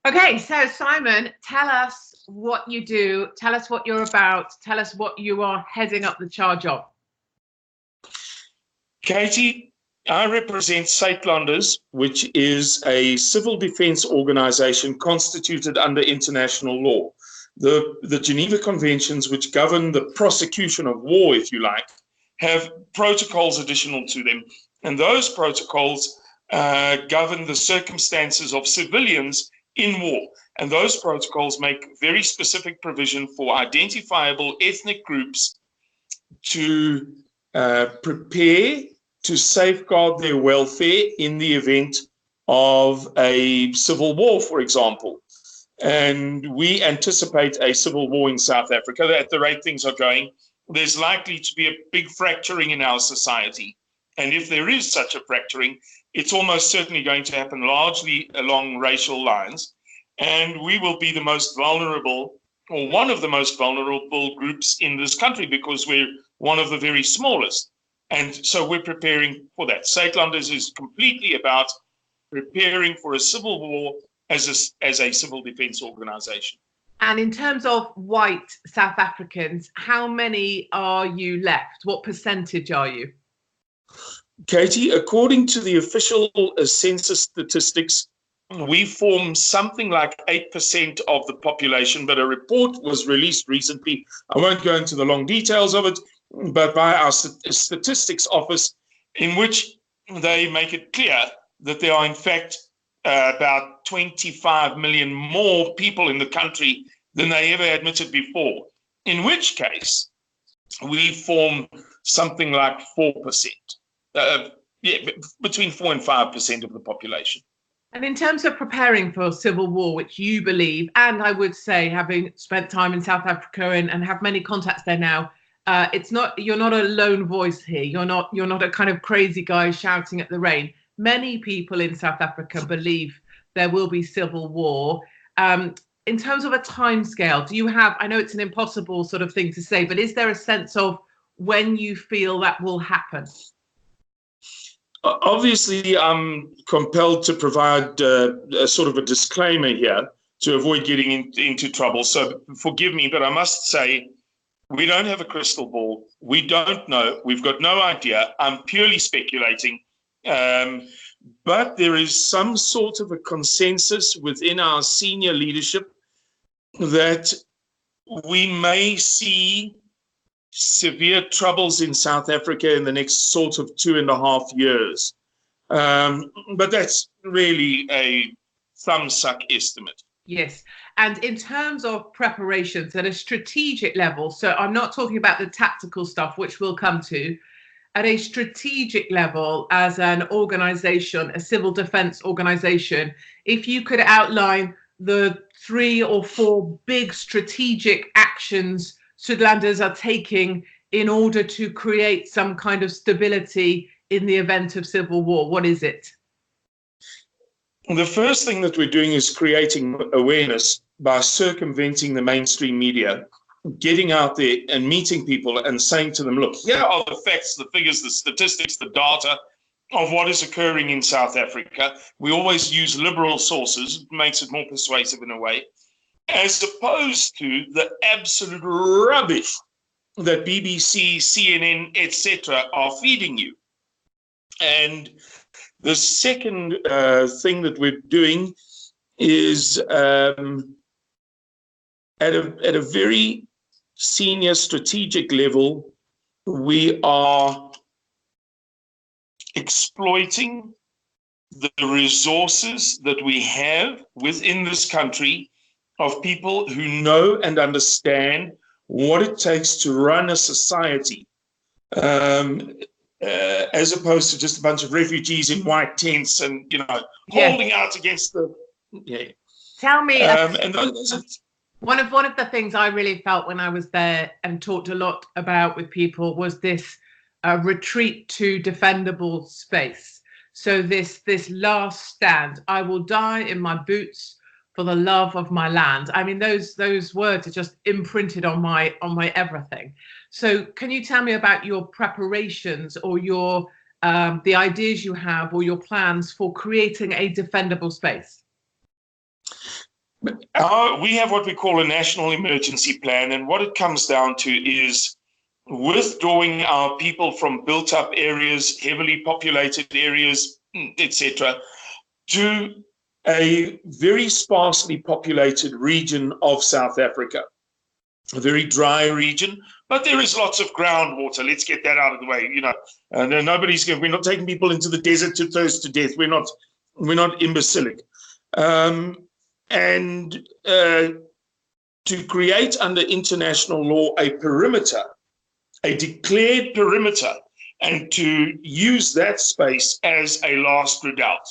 Okay, so Simon, tell us what you do, tell us what you're about, tell us what you are heading up the charge of. Katie, I represent Suidlanders, which is a civil defense organization constituted under international law. The Geneva Conventions, which govern the prosecution of war, if you like, have protocols additional to them. And those protocols govern the circumstances of civilians in war. And those protocols make very specific provision for identifiable ethnic groups to prepare to safeguard their welfare in the event of a civil war, for example. And we anticipate a civil war in South Africa. At the rate things are going, there's likely to be a big fracturing in our society. And if there is such a fracturing, it's almost certainly going to happen largely along racial lines. And we will be the most vulnerable, or one of the most vulnerable groups in this country, because we're one of the very smallest. And so we're preparing for that. Suidlanders is completely about preparing for a civil war as a civil defense organization. And in terms of white South Africans, how many are you left? What percentage are you? Katie, according to the official census statistics, we form something like 8% of the population, but a report was released recently. I won't go into the long details of it, but by our statistics office, in which they make it clear that there are in fact about 25 million more people in the country than they ever admitted before, in which case we form something like 4%, between 4 and 5% of the population. And in terms of preparing for civil war, which you believe, and I would say, having spent time in South Africa and have many contacts there now, you're not a lone voice here. You're not a kind of crazy guy shouting at the rain. Many people in South Africa believe there will be civil war. In terms of a timescale, do you have, I know it's an impossible sort of thing to say, but is there a sense of when you feel that will happen? Obviously, I'm compelled to provide a sort of a disclaimer here to avoid getting into trouble. So forgive me, but I must say, we don't have a crystal ball. We don't know. We've got no idea. I'm purely speculating. But there is some sort of a consensus within our senior leadership that we may see severe troubles in South Africa in the next sort of 2.5 years. But that's really a thumbsuck estimate. Yes. And in terms of preparations at a strategic level, so I'm not talking about the tactical stuff, which we'll come to, at a strategic level as an organization, a civil defense organization, if you could outline the 3 or 4 big strategic actions Suidlanders are taking in order to create some kind of stability in the event of civil war, what is it? The first thing that we're doing is creating awareness by circumventing the mainstream media, getting out there and meeting people and saying to them, look, here are the facts, the figures, the statistics, the data of what is occurring in South Africa. We always use liberal sources, it makes it more persuasive in a way, as opposed to the absolute rubbish that BBC, CNN, etc. are feeding you. And the second thing that we're doing is at a very senior strategic level, we are exploiting the resources that we have within this country of people who know and understand what it takes to run a society, as opposed to just a bunch of refugees in white tents and, holding out against the... Yeah. Tell me, and those are, one of the things I really felt when I was there and talked a lot about with people was this retreat to defendable space. So this last stand, I will die in my boots for the love of my land. I mean, those words are just imprinted on my everything. So can you tell me about your preparations or your the ideas you have or your plans for creating a defendable space? We have what we call a national emergency plan, and what it comes down to is withdrawing our people from built-up areas, heavily populated areas, etc., to a very sparsely populated region of South Africa, a very dry region, but there is lots of groundwater. Let's get that out of the way. We're not taking people into the desert to thirst to death. We're not imbecilic. And to create under international law a perimeter, a declared perimeter, and to use that space as a last redoubt.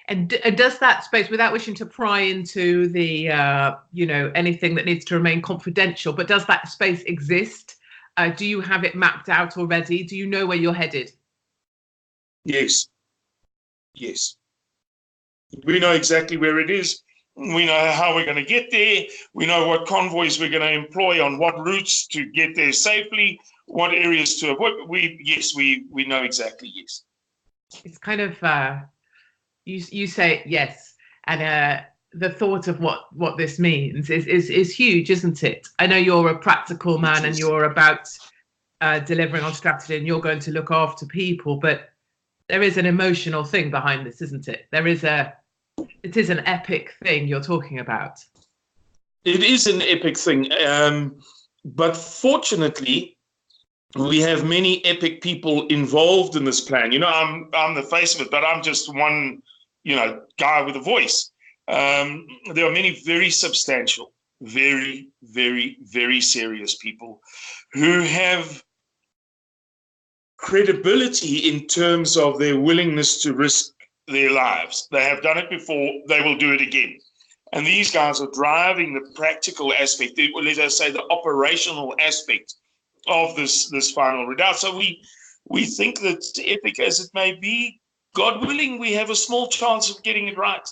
And does that space, without wishing to pry into the, anything that needs to remain confidential, but does that space exist? Do you have it mapped out already? Do you know where you're headed? Yes. We know exactly where it is. We know how we're going to get there. We know what convoys we're going to employ on what routes to get there safely, what areas to avoid. We know exactly, yes. It's kind of, you say yes, and the thought of what this means is huge, isn't it? I know you're a practical man and you're about delivering on strategy and you're going to look after people, but there is an emotional thing behind this, isn't it? It is an epic thing you're talking about. It is an epic thing, but fortunately, we have many epic people involved in this plan. I'm the face of it, but I'm just one, guy with a voice. There are many very substantial, very, very, very serious people who have credibility in terms of their willingness to risk their lives. They have done it before, they will do it again. And these guys are driving the practical aspect, let us say the operational aspect of this final redoubt. So we think that, epic as it may be, God willing, we have a small chance of getting it right.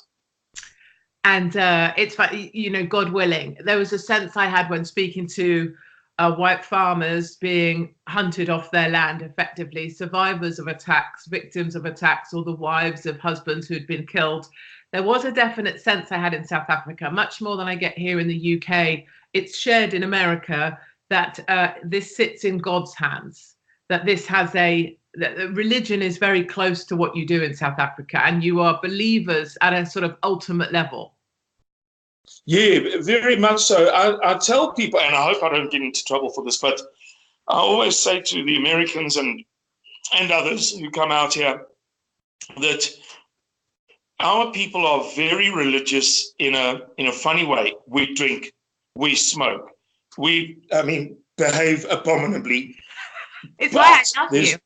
And it's funny, God willing. There was a sense I had when speaking to white farmers being hunted off their land effectively, survivors of attacks, victims of attacks, or the wives of husbands who'd been killed. There was a definite sense I had in South Africa, much more than I get here in the UK. It's shared in America that this sits in God's hands, that this has that religion is very close to what you do in South Africa, and you are believers at a sort of ultimate level. Yeah, very much so. I tell people, and I hope I don't get into trouble for this, but I always say to the Americans and others who come out here that our people are very religious in a funny way. We drink, we smoke, behave abominably. It's why I love you.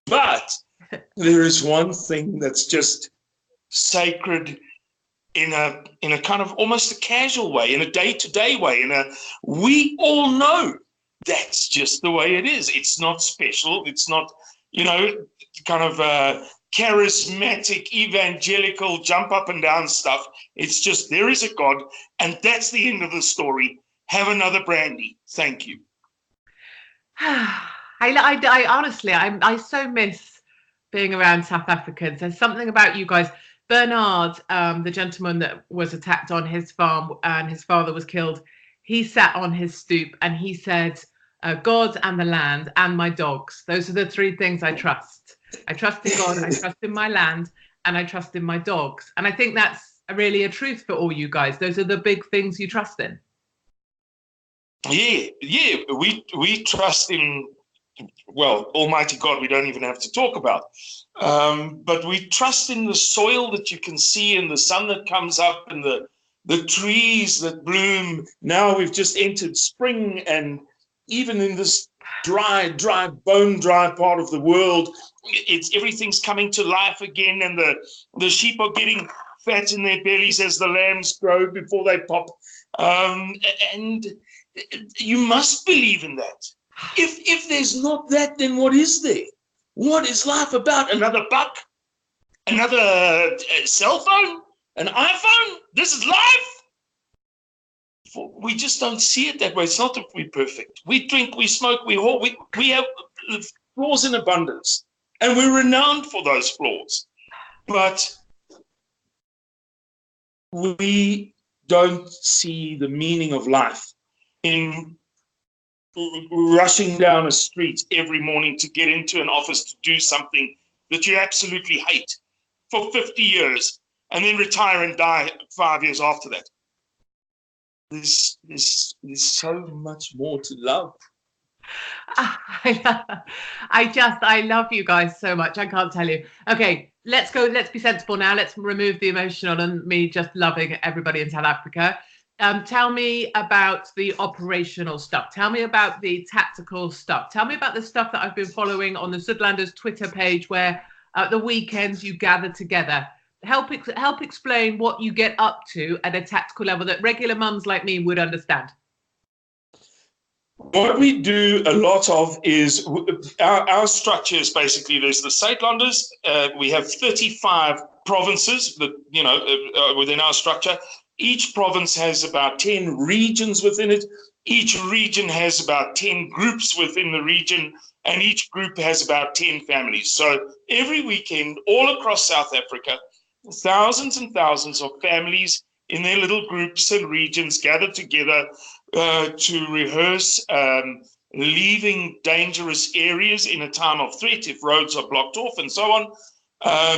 But there is one thing that's just sacred in a kind of almost a casual way, in a day-to-day way, we all know that's just the way it is. It's not special. It's not, kind of charismatic, evangelical, jump up and down stuff. It's just there is a God, and that's the end of the story. Have another brandy. Thank you. I honestly, I so miss being around South Africans. There's something about you guys. Bernard, the gentleman that was attacked on his farm and his father was killed, he sat on his stoop and he said, God and the land and my dogs. Those are the three things I trust. I trust in God, I trust in my land, and I trust in my dogs. And I think that's really a truth for all you guys. Those are the big things you trust in. Yeah, we trust in, well, Almighty God, we don't even have to talk about. But we trust in the soil that you can see and the sun that comes up and the trees that bloom. Now we've just entered spring, and even in this dry, bone dry part of the world, everything's coming to life again, and the sheep are getting fat in their bellies as the lambs grow before they pop. And you must believe in that. If there's not that, then what is there? What is life about? Another buck? Another cell phone? An iPhone? This is life? We just don't see it that way. It's not that we're perfect. We drink, we smoke, we have flaws in abundance, and we're renowned for those flaws. But we don't see the meaning of life in rushing down a street every morning to get into an office to do something that you absolutely hate for 50 years and then retire and die 5 years after that. There's so much more to love. I love you guys so much. I can't tell you. Okay, let's go. Let's be sensible now. Let's remove the emotional and me just loving everybody in South Africa. Tell me about the operational stuff. Tell me about the tactical stuff. Tell me about the stuff that I've been following on the Suidlanders Twitter page, where at the weekends you gather together. Help explain what you get up to at a tactical level that regular mums like me would understand. What we do a lot of is our structure is basically there's the Suidlanders. We have 35 provinces that within our structure. Each province has about 10 regions within it. Each region has about 10 groups within the region, and each group has about 10 families. So every weekend, all across South Africa, thousands and thousands of families in their little groups and regions gather together to rehearse leaving dangerous areas in a time of threat if roads are blocked off and so on.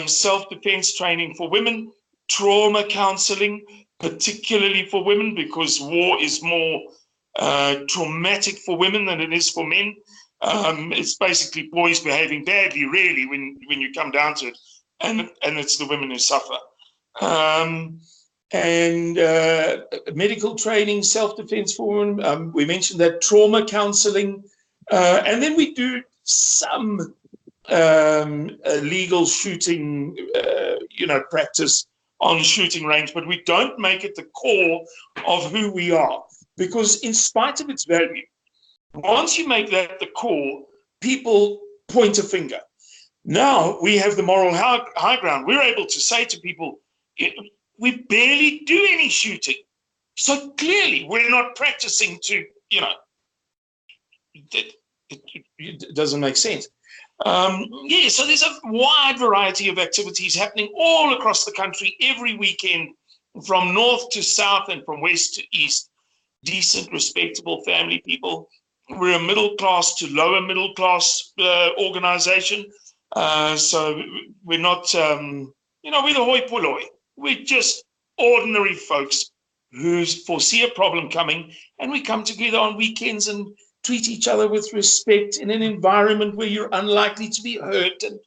Self-defense training for women, trauma counseling, particularly for women, because war is more traumatic for women than it is for men. It's basically boys behaving badly, really, when you come down to it, and it's the women who suffer. And medical training, self-defense for women. We mentioned that, trauma counseling, and then we do some legal shooting, practice on shooting range, but we don't make it the core of who we are, because in spite of its value, once you make that the core, people point a finger. Now we have the moral high ground. We're able to say to people, we barely do any shooting. So clearly we're not practicing to, it doesn't make sense. So there's a wide variety of activities happening all across the country every weekend, from north to south and from west to east. Decent, respectable family people. We're a middle class to lower middle class organization. So we're not, we're the hoi polloi. We're just ordinary folks who foresee a problem coming, and we come together on weekends and treat each other with respect in an environment where you're unlikely to be hurt. And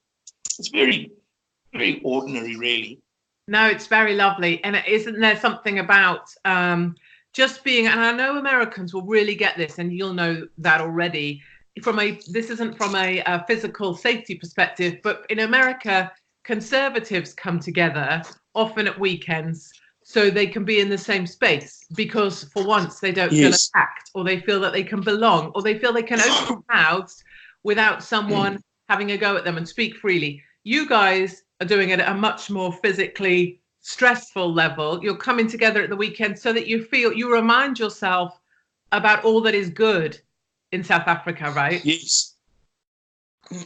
it's very, very ordinary, really. No, it's very lovely. And isn't there something about just being, and I know Americans will really get this, and you'll know that already, this isn't from a physical safety perspective, but in America, conservatives come together often at weekends so they can be in the same space, because for once they don't feel attacked, or they feel that they can belong, or they feel they can open their mouths without someone having a go at them and speak freely. You guys are doing it at a much more physically stressful level. You're coming together at the weekend so that you remind yourself about all that is good in South Africa, right? Yes.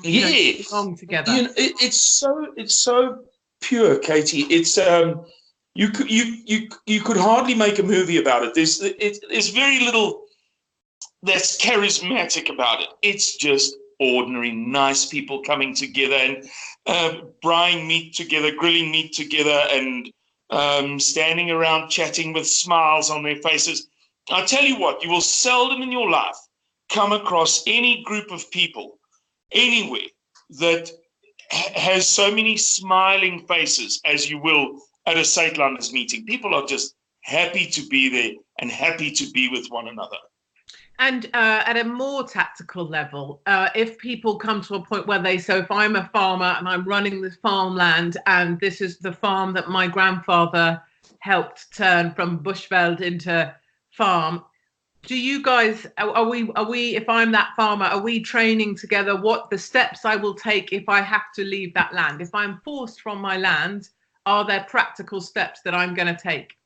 Yeah. Belong together. It's so pure, Katie. It's you could hardly make a movie about it. There's very little that's charismatic about it. It's just ordinary, nice people coming together and frying meat together, grilling meat together, and standing around chatting with smiles on their faces. I tell you what, you will seldom in your life come across any group of people anywhere that has so many smiling faces as you will at a Suidlanders meeting. People are just happy to be there and happy to be with one another. And at a more tactical level, if people come to a point where if I'm a farmer and I'm running this farmland, and this is the farm that my grandfather helped turn from bushveld into farm, do you guys, are we, if I'm that farmer, are we training together what the steps I will take if I have to leave that land? If I'm forced from my land, are there practical steps that I'm going to take?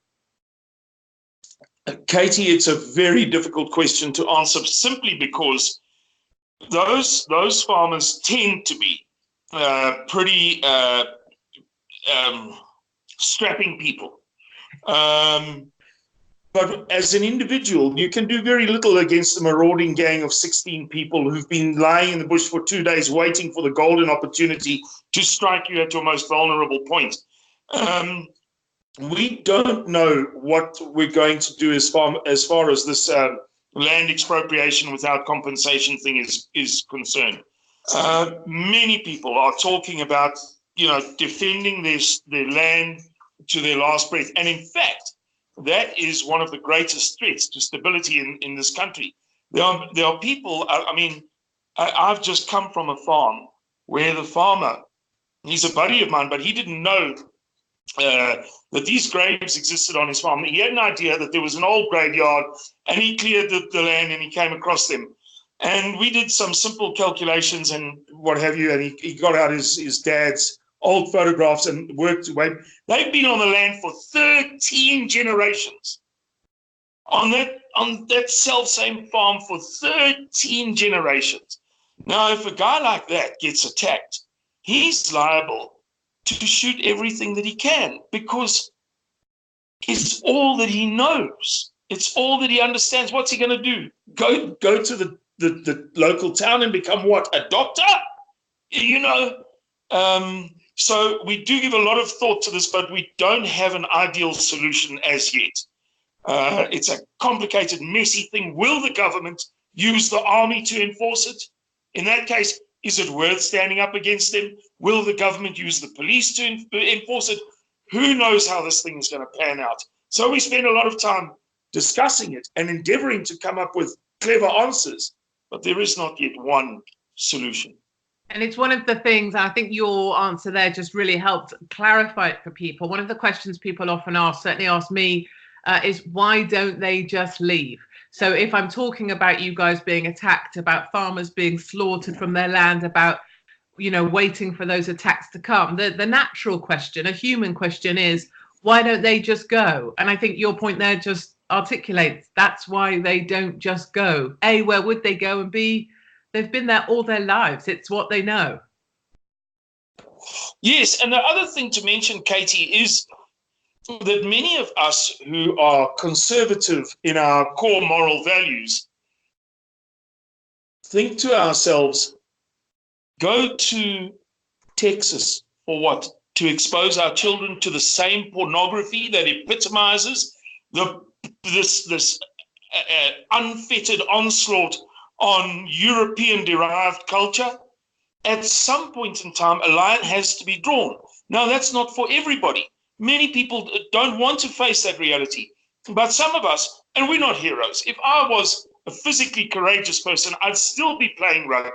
Katie, it's a very difficult question to answer, simply because those farmers tend to be pretty strapping people But as an individual, you can do very little against a marauding gang of 16 people who've been lying in the bush for 2 days waiting for the golden opportunity to strike you at your most vulnerable point. We don't know what we're going to do as far as this land expropriation without compensation thing is concerned. Many people are talking about, defending their land to their last breath. And in fact, that is one of the greatest threats to stability in this country. There are people, I've just come from a farm where the farmer, he's a buddy of mine, but he didn't know that these graves existed on his farm. He had an idea that there was an old graveyard, and he cleared the land and he came across them. And we did some simple calculations and what have you, and he got out his dad's old photographs and worked away. They've been on the land for 13 generations. On that self-same farm for 13 generations. Now, if a guy like that gets attacked, he's liable to shoot everything that he can, because it's all that he knows. It's all that he understands. What's he going to do? Go to the local town and become what? A doctor? So we do give a lot of thought to this, but we don't have an ideal solution as yet. It's a complicated, messy thing. Will the government use the army to enforce it? In that case, is it worth standing up against them? Will the government use the police to enforce it? Who knows how this thing is going to pan out? So we spend a lot of time discussing it and endeavoring to come up with clever answers, but there is not yet one solution. And it's one of the things, I think your answer there just really helped clarify it for people. One of the questions people often ask, certainly ask me, is why don't they just leave? So if I'm talking about you guys being attacked, about farmers being slaughtered from their land, about, waiting for those attacks to come, the natural question, a human question is, why don't they just go? And I think your point there just articulates that's why they don't just go. A, where would they go? And B, they've been there all their lives. It's what they know. Yes, and the other thing to mention, Katie, is that many of us who are conservative in our core moral values think to ourselves, go to Texas for what? To expose our children to the same pornography that epitomizes this unfettered onslaught on European-derived culture. At some point in time, a line has to be drawn. Now, that's not for everybody. Many people don't want to face that reality. But some of us, and we're not heroes. If I was a physically courageous person, I'd still be playing rugby.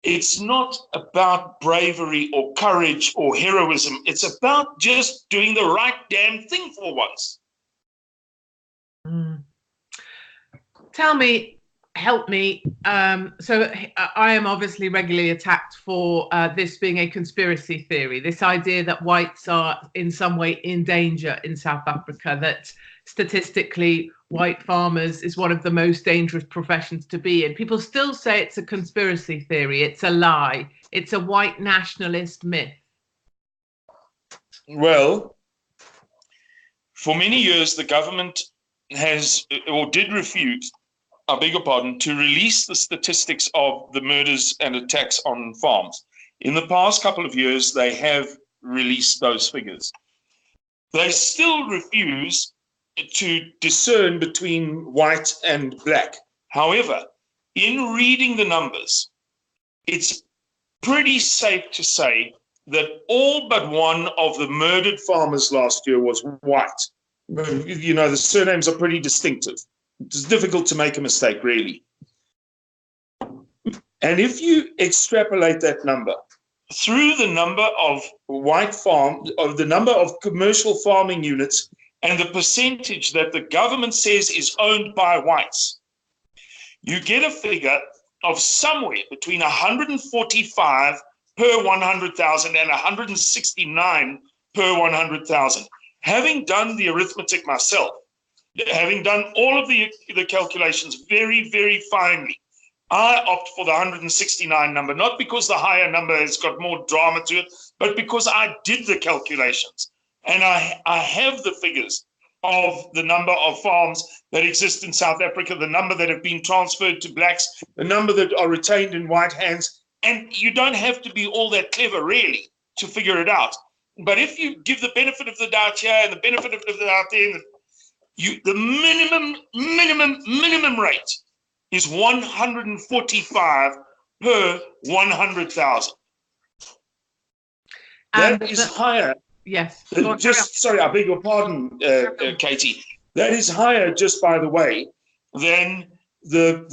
It's not about bravery or courage or heroism. It's about just doing the right damn thing for once. Tell me, help me. So I am obviously regularly attacked for this being a conspiracy theory, this idea that whites are in some way in danger in South Africa, that statistically white farmers is one of the most dangerous professions to be in. People still say it's a conspiracy theory, it's a lie, it's a white nationalist myth. Well, for many years the government has or did refuse, I beg your pardon, to release the statistics of the murders and attacks on farms. In the past couple of years, they have released those figures. They still refuse to discern between white and black. However, in reading the numbers, it's pretty safe to say that all but one of the murdered farmers last year was white. You know, the surnames are pretty distinctive. It's difficult to make a mistake, really. And if you extrapolate that number through the number of the number of commercial farming units and the percentage that the government says is owned by whites, you get a figure of somewhere between 145 per 100,000 and 169 per 100,000. Having done the arithmetic myself, having done all of the calculations very, very finely, I opt for the 169 number, not because the higher number has got more drama to it, but because I did the calculations. And I have the figures of the number of farms that exist in South Africa, the number that have been transferred to blacks, the number that are retained in white hands. And you don't have to be all that clever, really, to figure it out. But if you give the benefit of the doubt here and the benefit of the doubt there, the minimum rate is 145 per 100,000. That is higher. Yes. Sorry, I beg your pardon, Katie. That is higher, just by the way, than the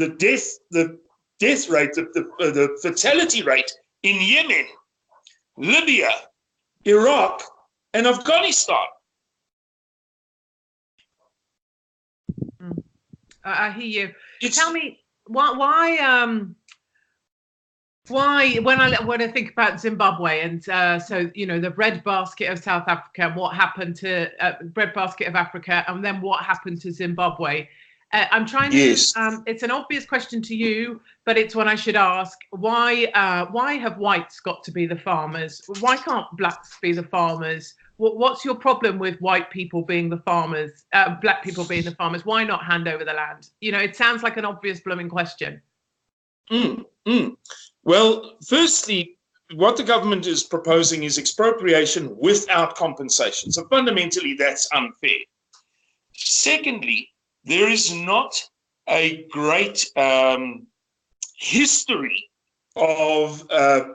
death rate, the fatality rate in Yemen, Libya, Iraq, and Afghanistan. I hear you. Tell me why when I think about Zimbabwe and so the breadbasket of South Africa and what happened to breadbasket of Africa and then what happened to Zimbabwe. I'm trying to. Yes. It's an obvious question to you, but it's one I should ask. Why have whites got to be the farmers? Why can't blacks be the farmers? What's your problem with white people being the farmers, black people being the farmers? Why not hand over the land? It sounds like an obvious blooming question. Well, firstly, what the government is proposing is expropriation without compensation. So fundamentally, that's unfair. Secondly, there is not a great history of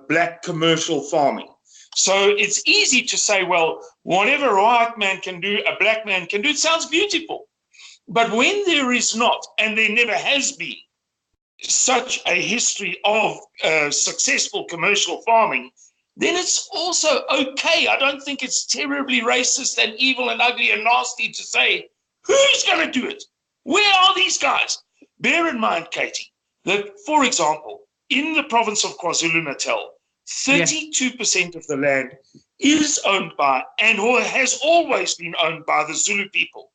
black commercial farming. So it's easy to say, well, whatever a white man can do, a black man can do. It sounds beautiful. But when there is not, and there never has been, such a history of successful commercial farming, then it's also okay. I don't think it's terribly racist and evil and ugly and nasty to say, who's going to do it? Where are these guys? Bear in mind, Katie, that, for example, in the province of KwaZulu-Natal, 32% of the land is owned by and has always been owned by the Zulu people.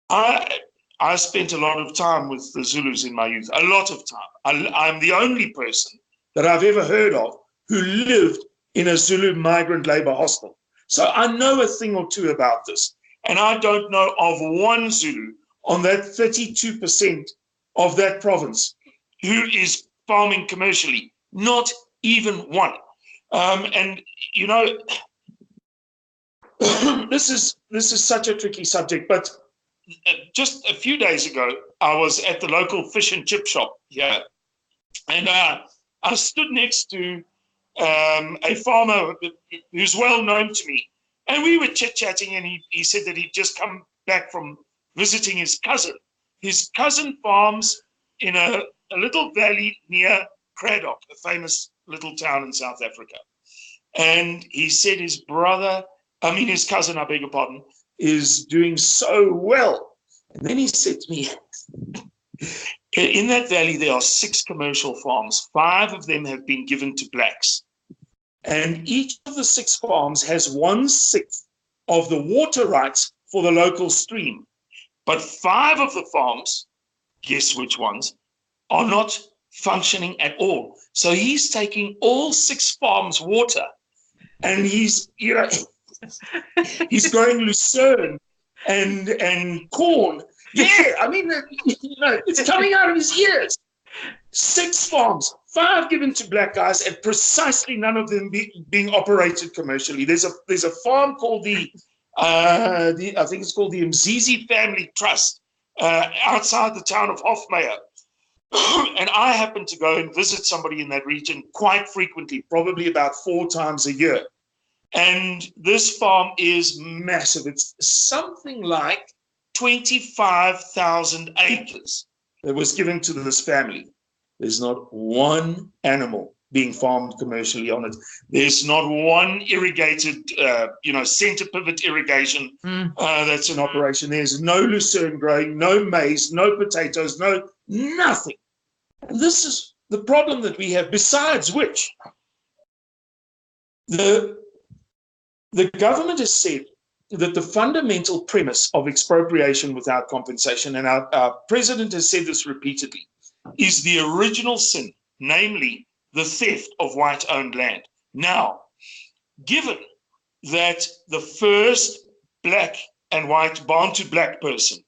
I spent a lot of time with the Zulus in my youth, a lot of time. I'm the only person that I've ever heard of who lived in a Zulu migrant labor hostel. So I know a thing or two about this. And I don't know of one Zulu on that 32% of that province who is farming commercially, not even one. And this is such a tricky subject, but just a few days ago, I was at the local fish and chip shop here, and I stood next to a farmer who's well known to me, and we were chit-chatting, and he said that he'd just come back from visiting his cousin. His cousin farms in a little valley near Cradock, a famous little town in South Africa. And he said his cousin, I beg your pardon, is doing so well. And then he said to me, in that valley, there are 6 commercial farms. 5 of them have been given to blacks. And each of the 6 farms has 1/6 of the water rights for the local stream. But 5 of the farms, guess which ones, are not functioning at all. So he's taking all 6 farms' water, and he's growing lucerne and corn. Yeah, I mean, it's coming out of his ears. 6 farms, 5 given to black guys, and precisely none of them being operated commercially. There's a farm called I think it's called the Mzizi Family Trust outside the town of Hofmeyer. And I happen to go and visit somebody in that region quite frequently, probably about 4 times a year. And this farm is massive. It's something like 25,000 acres that was given to this family. There's not one animal being farmed commercially on it. There's not one irrigated, center pivot irrigation that's in operation. There's no lucerne growing, no maize, no potatoes, nothing. And this is the problem that we have, besides which the government has said that the fundamental premise of expropriation without compensation, and our president has said this repeatedly, is the original sin, namely the theft of white-owned land. Now, given that the first black and white, Bantu black person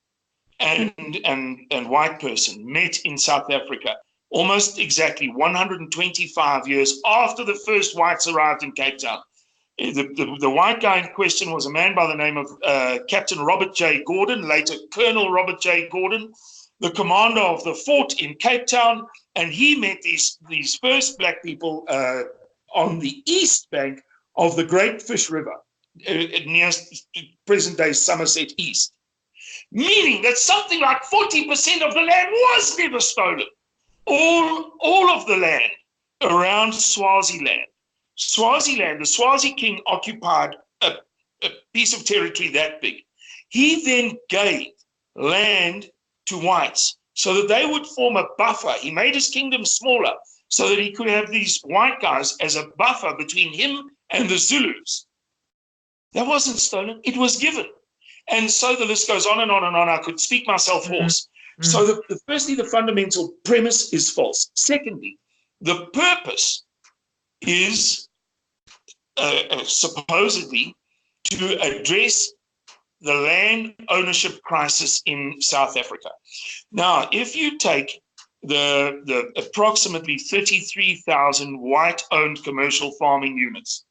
and white person met in South Africa almost exactly 125 years after the first whites arrived in Cape Town. The white guy in question was a man by the name of Captain Robert J. Gordon, later Colonel Robert J. Gordon, the commander of the fort in Cape Town, and he met these first black people on the east bank of the Great Fish River, near present-day Somerset East, meaning that something like 40% of the land was never stolen. All of the land around Swaziland. Swaziland, the Swazi king occupied a piece of territory that big. He then gave land to whites so that they would form a buffer. He made his kingdom smaller so that he could have these white guys as a buffer between him and the Zulus. That wasn't stolen, it was given. And so the list goes on and on and on. I could speak myself hoarse. So firstly, the fundamental premise is false. Secondly, the purpose is supposedly to address the land ownership crisis in South Africa. Now, if you take the approximately 33,000 white-owned commercial farming units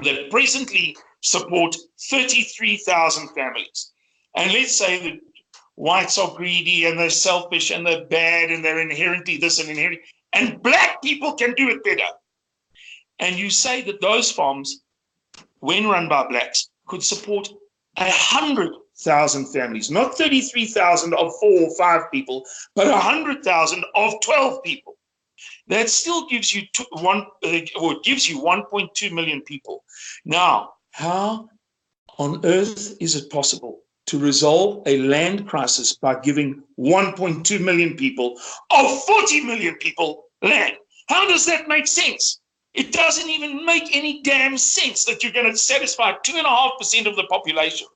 that presently support 33,000 families, and let's say that whites are greedy and they're selfish and they're bad and they're inherently this and inherently, and black people can do it better. And you say that those farms, when run by blacks, could support 100,000 families, not 33,000 of 4 or 5 people, but 100,000 of 12 people. That still gives you 1.2 million people. Now, how on earth is it possible to resolve a land crisis by giving 1.2 million people of 40 million people land? How does that make sense? It doesn't even make any damn sense that you're going to satisfy 2.5% of the population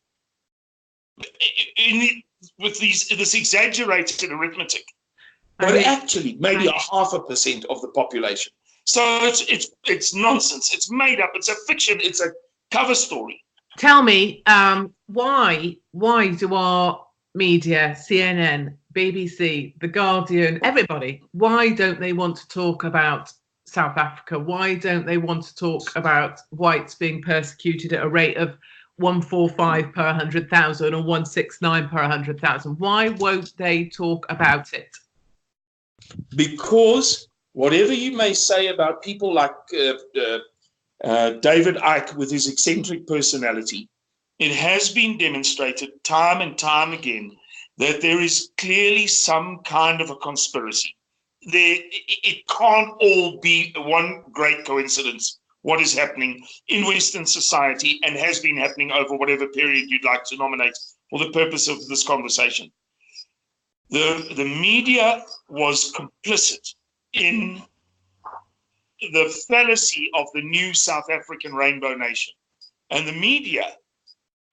with this exaggerated arithmetic, but actually maybe 0.5% of the population. So it's nonsense. It's made up. It's a fiction. It's a cover story. Tell me, why do our media, CNN, BBC, The Guardian, everybody, why don't they want to talk about South Africa? Why don't they want to talk about whites being persecuted at a rate of 145 per 100,000 or 169 per 100,000? Why won't they talk about it? Because whatever you may say about people like David Icke with his eccentric personality, it has been demonstrated time and time again that there is clearly some kind of a conspiracy. It can't all be one great coincidence, what is happening in Western society and has been happening over whatever period you'd like to nominate for the purpose of this conversation. The media was complicit in the fallacy of the new South African rainbow nation. And the media,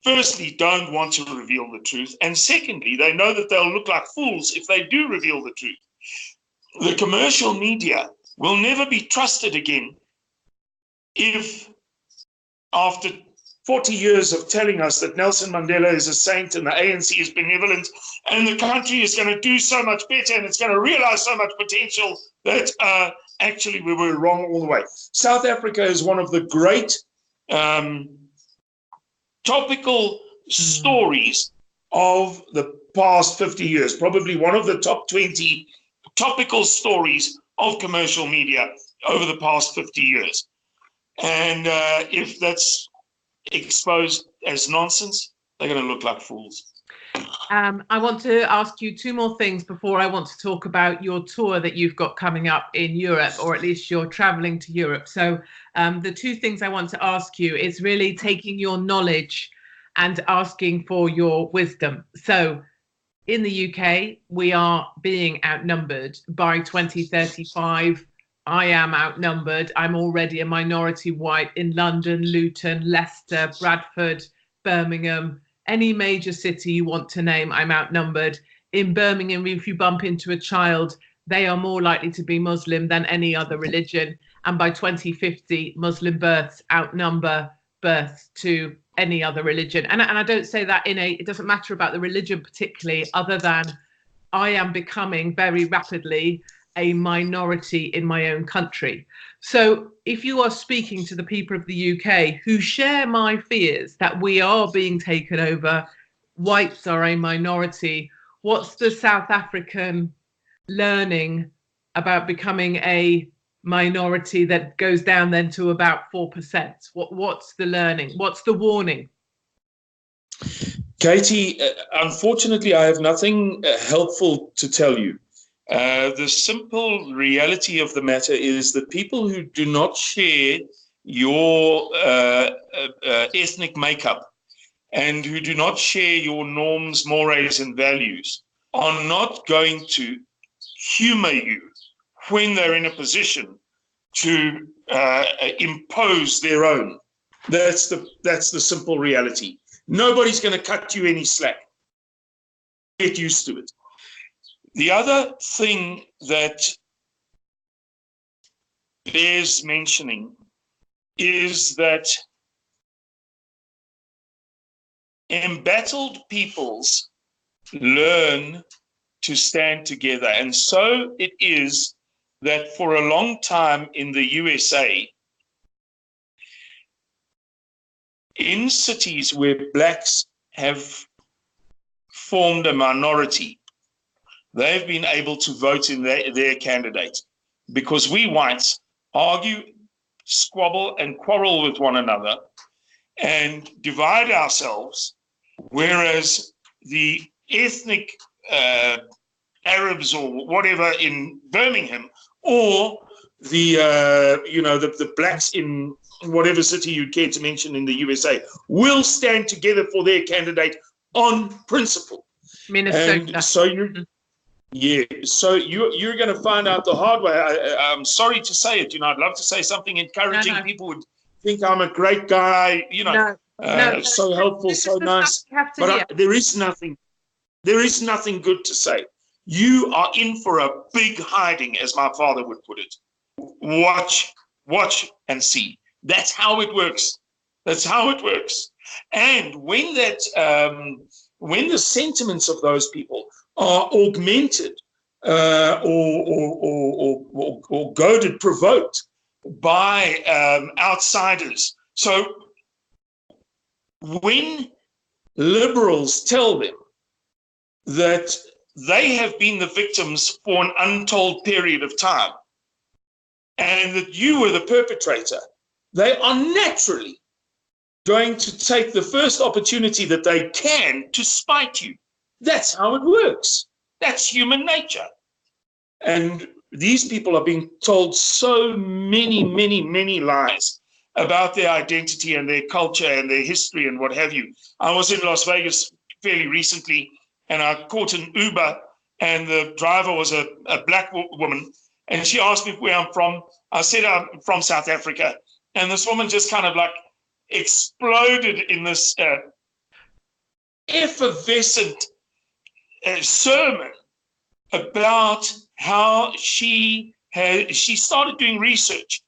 firstly, don't want to reveal the truth. And secondly, they know that they'll look like fools if they do reveal the truth. The commercial media will never be trusted again if, after 40 years of telling us that Nelson Mandela is a saint and the ANC is benevolent and the country is going to do so much better and it's going to realize so much potential, that actually we were wrong all the way. South Africa is one of the great topical stories of the past 50 years, probably one of the top 20 topical stories of commercial media over the past 50 years. And if that's exposed as nonsense, they're going to look like fools. I want to ask you 2 more things before I want to talk about your tour that you've got coming up in Europe, or at least you're traveling to Europe. So the 2 things I want to ask you is really taking your knowledge and asking for your wisdom. So in the UK, we are being outnumbered. By 2035, I am outnumbered. I'm already a minority white in London, Luton, Leicester, Bradford, Birmingham, any major city you want to name, I'm outnumbered. In Birmingham, if you bump into a child, they are more likely to be Muslim than any other religion. And by 2050, Muslim births outnumber birth to any other religion. And I don't say that it doesn't matter about the religion particularly, other than I am becoming very rapidly a minority in my own country. So if you are speaking to the people of the UK who share my fears that we are being taken over, whites are a minority, what's the South African learning about becoming a minority that goes down then to about 4%? What's the learning? What's the warning? Katie, unfortunately, I have nothing helpful to tell you. The simple reality of the matter is that people who do not share your ethnic makeup and who do not share your norms, mores, and values are not going to humor you when they're in a position to impose their own. That's the simple reality. Nobody's going to cut you any slack. Get used to it. The other thing that bears mentioning is that embattled peoples learn to stand together. And so it is that for a long time in the USA, in cities where blacks have formed a minority, they've been able to vote in their candidate, because we whites argue, squabble, and quarrel with one another and divide ourselves, whereas the ethnic Arabs or whatever in Birmingham, or the blacks in whatever city you'd care to mention in the USA, will stand together for their candidate on principle. Minnesota. And so you're going to find out the hard way. I'm sorry to say it. I'd love to say something encouraging. No. People would think I'm a great guy. So helpful, so nice. But there is nothing good to say. You are in for a big hiding, as my father would put it. Watch and see. That's how it works. That's how it works. And when when the sentiments of those people are augmented or goaded, provoked by outsiders. So when liberals tell them that they have been the victims for an untold period of time and that you were the perpetrator, they are naturally going to take the first opportunity that they can to spite you. That's how it works. That's human nature. And these people are being told so many, many, many lies about their identity and their culture and their history and what have you. I was in Las Vegas fairly recently, and I caught an Uber, and the driver was a black woman, and she asked me where I'm from. I said I'm from South Africa, and this woman just kind of like exploded in this effervescent sermon about how she started doing research,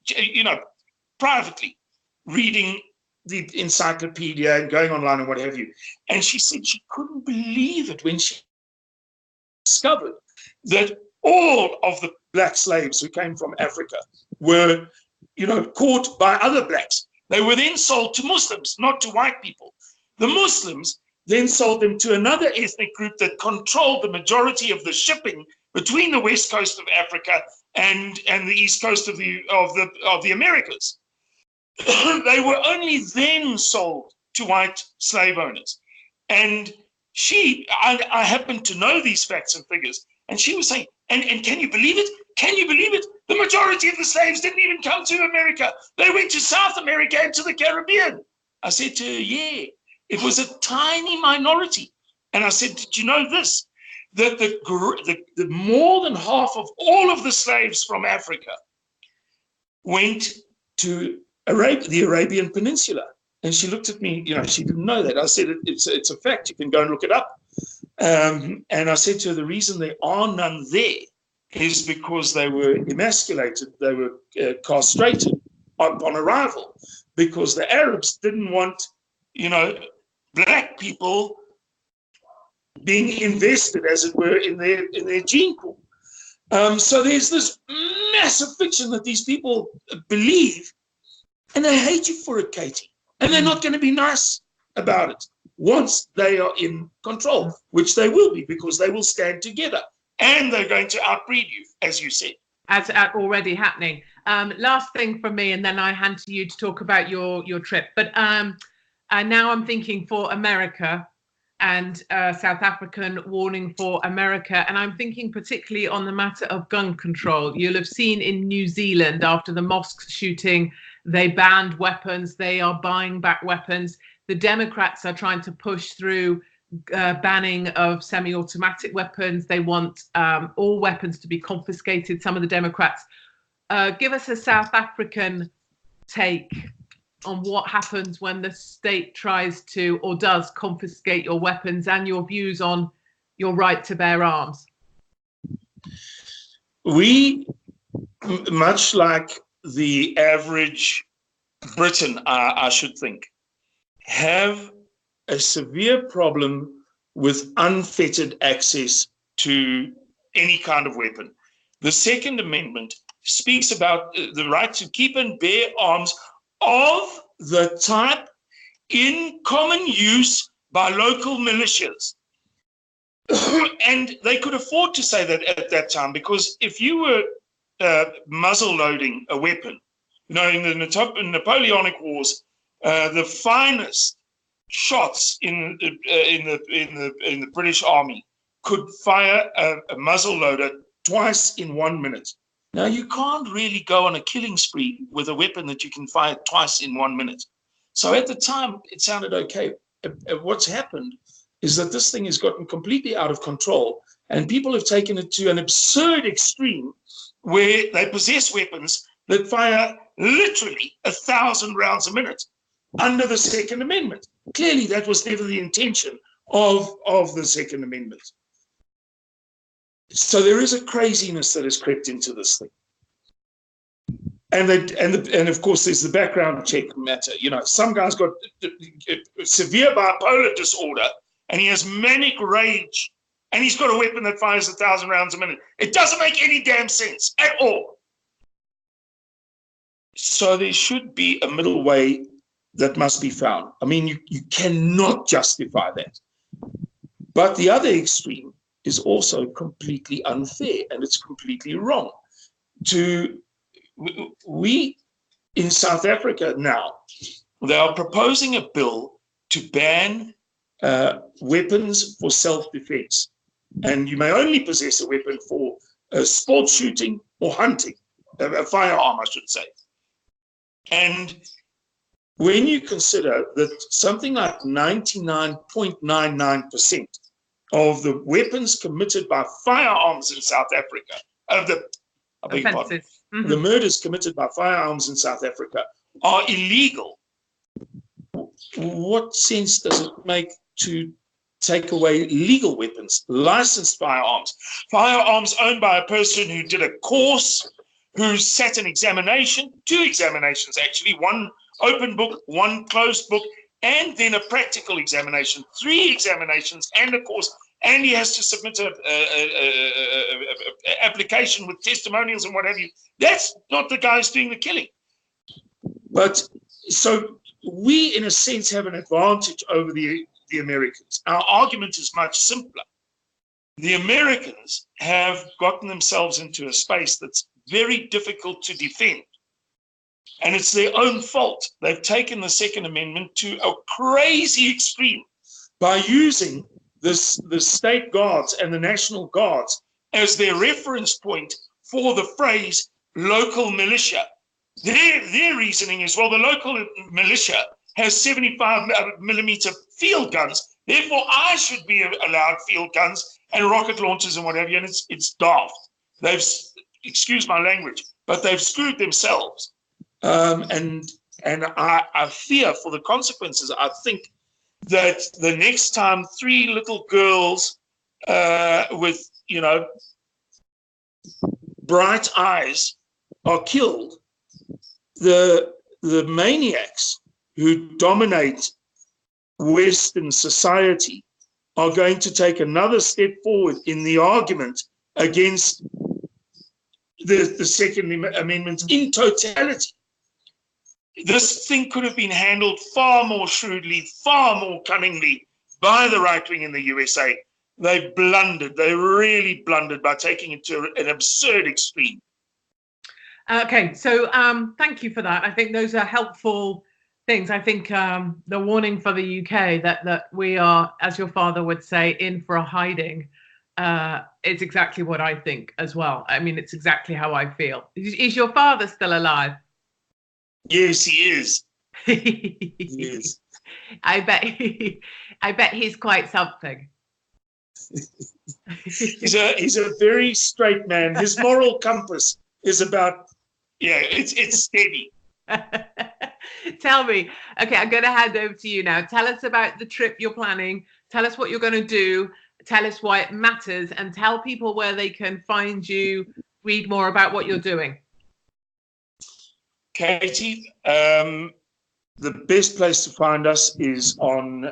privately, reading the encyclopedia and going online and what have you. And she said she couldn't believe it when she discovered that all of the black slaves who came from Africa were, caught by other blacks. They were then sold to Muslims, not to white people. The Muslims then sold them to another ethnic group that controlled the majority of the shipping between the west coast of Africa and the east coast of the Americas. They were only then sold to white slave owners. And I happen to know these facts and figures, and she was saying, and can you believe it? Can you believe it? The majority of the slaves didn't even come to America. They went to South America and to the Caribbean. I said to her, yeah, it was a tiny minority. And I said, did you know this? That the more than half of all of the slaves from Africa went to the Arabian Peninsula. And she looked at me, she didn't know that. I said, it's a fact. You can go and look it up. And I said to her, the reason there are none there is because they were emasculated. They were castrated upon arrival, because the Arabs didn't want, black people being invested, as it were, in their gene pool. So there's this massive fiction that these people believe, and they hate you for it, Katie. And they're not going to be nice about it once they are in control, which they will be, because they will stand together and they're going to outbreed you, as you said. As already happening. Last thing from me, and then I hand to you to talk about your trip. But now I'm thinking for America, and South African warning for America. And I'm thinking particularly on the matter of gun control. You'll have seen in New Zealand, after the mosque shooting, they banned weapons. They are buying back weapons. The Democrats are trying to push through banning of semi-automatic weapons. They want all weapons to be confiscated, some of the Democrats. Give us a South African take on what happens when the state tries to or does confiscate your weapons, and your views on your right to bear arms. We, much like the average Briton, I should think, have a severe problem with unfettered access to any kind of weapon. The Second Amendment speaks about the right to keep and bear arms of the type in common use by local militias. And they could afford to say that at that time, because if you were muzzle loading a weapon, in the Napoleonic Wars, the finest shots in the British Army could fire a muzzle loader twice in 1 minute. Now, you can't really go on a killing spree with a weapon that you can fire twice in 1 minute. So at the time, it sounded okay. What's happened is that this thing has gotten completely out of control, and people have taken it to an absurd extreme where they possess weapons that fire literally 1,000 rounds a minute under the Second Amendment. Clearly, that was never the intention of the Second Amendment. So there is a craziness that has crept into this thing. And of course, there's the background check matter. Some guy's got severe bipolar disorder, and he has manic rage, and he's got a weapon that fires 1,000 rounds a minute. It doesn't make any damn sense at all. So there should be a middle way that must be found. I mean, you cannot justify that. But the other extreme is also completely unfair, and it's completely wrong. We in South Africa now, they are proposing a bill to ban weapons for self-defense. And you may only possess a weapon for sport shooting or hunting, a firearm, I should say. And when you consider that something like 99.99% of the weapons committed by firearms in South Africa, the murders committed by firearms in South Africa are illegal, what sense does it make to take away legal weapons, licensed firearms owned by a person who did a course, who sat an examination, 2 examinations actually, one open book, one closed book, and then a practical examination, 3 examinations and a course, and he has to submit a application with testimonials and what have you. That's not the guy who's doing the killing. But so we, in a sense, have an advantage over the Americans. Our argument is much simpler. The Americans have gotten themselves into a space that's very difficult to defend. And it's their own fault. They've taken the Second Amendment to a crazy extreme by using the state guards and the National Guards as their reference point for the phrase local militia. Their reasoning is, well, the local militia has 75mm field guns, therefore I should be allowed field guns and rocket launchers and whatever, and it's daft. They've, excuse my language, but they've screwed themselves. And I fear for the consequences. I think that the next time 3 little girls with, bright eyes are killed, the the maniacs who dominate Western society are going to take another step forward in the argument against the Second Amendment in totality. This thing could have been handled far more shrewdly, far more cunningly by the right wing in the USA. They blundered. They really blundered by taking it to an absurd extreme. Okay, so thank you for that. I think those are helpful things. I think the warning for the UK that we are, as your father would say, in for a hiding, is exactly what I think as well. I mean, it's exactly how I feel. Is your father still alive? Yes, he is. He is. I bet he's quite something. He's a very straight man. His moral compass is about, it's steady. Tell me, okay, I'm going to hand over to you now. Tell us about the trip you're planning. Tell us what you're going to do. Tell us why it matters, and tell people where they can find you, read more about what you're doing. Katie, the best place to find us is on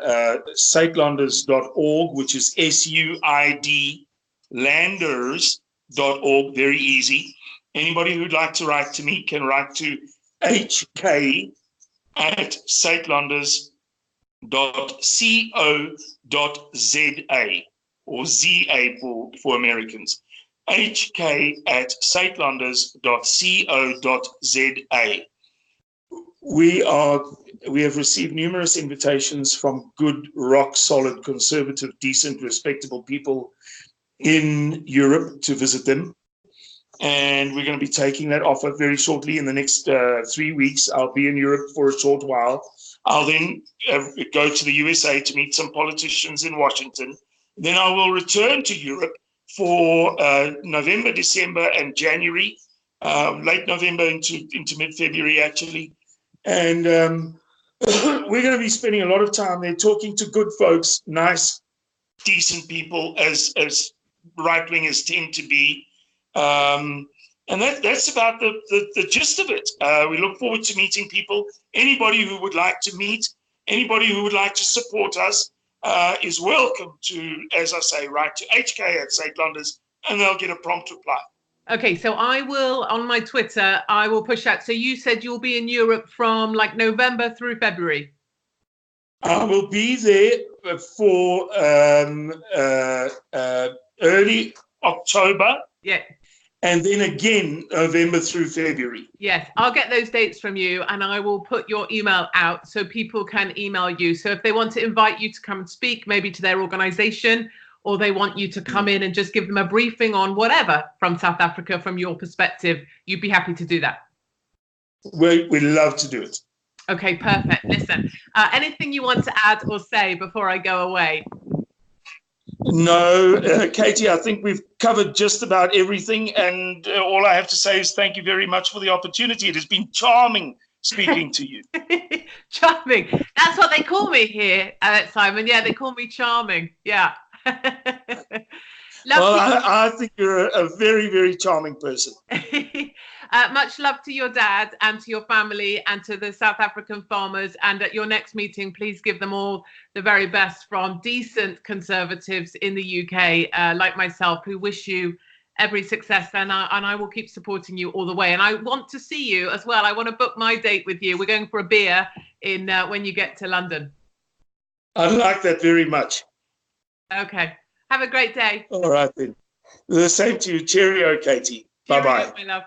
Suidlanders.org, which is SUID Landers.org. Very easy. Anybody who'd like to write to me can write to hk@suidlanders.co.za, or ZA for Americans. hk@suidlanders.co.za. We have received numerous invitations from good, rock solid, conservative, decent, respectable people in Europe to visit them. And we're going to be taking that offer very shortly. In the next 3 weeks, I'll be in Europe for a short while. I'll then go to the USA to meet some politicians in Washington. Then I will return to Europe for November, December, and January, late November into mid-February, actually. And we're going to be spending a lot of time there talking to good folks, nice, decent people, as right-wingers tend to be. And that's about the gist of it. We look forward to meeting people. Anybody who would like to meet, anybody who would like to support us is welcome to, as I say, write to hk@Suidlanders, and they'll get a prompt reply. Okay, so I will, on my Twitter, I will push out. So you said you'll be in Europe from like November through February. I will be there for early October. Yeah. And then again, November through February. Yes, I'll get those dates from you, and I will put your email out so people can email you. So if they want to invite you to come and speak, maybe to their organization, or they want you to come in and just give them a briefing on whatever from South Africa, from your perspective, you'd be happy to do that. We'd love to do it. Okay, perfect. Listen, anything you want to add or say before I go away? No, Katie, I think we've covered just about everything. And all I have to say is thank you very much for the opportunity. It has been charming speaking to you. Charming. That's what they call me here, Simon. Yeah, they call me charming. Yeah. Well, I think you're a very, very charming person. Much love to your dad and to your family and to the South African farmers. And at your next meeting, please give them all the very best from decent conservatives in the UK, like myself, who wish you every success. And I will keep supporting you all the way. And I want to see you as well. I want to book my date with you. We're going for a beer in when you get to London. I like that very much. Okay. Have a great day. All right, then. The same to you. Cheerio, Katie. Cheerio, Bye-bye. my love.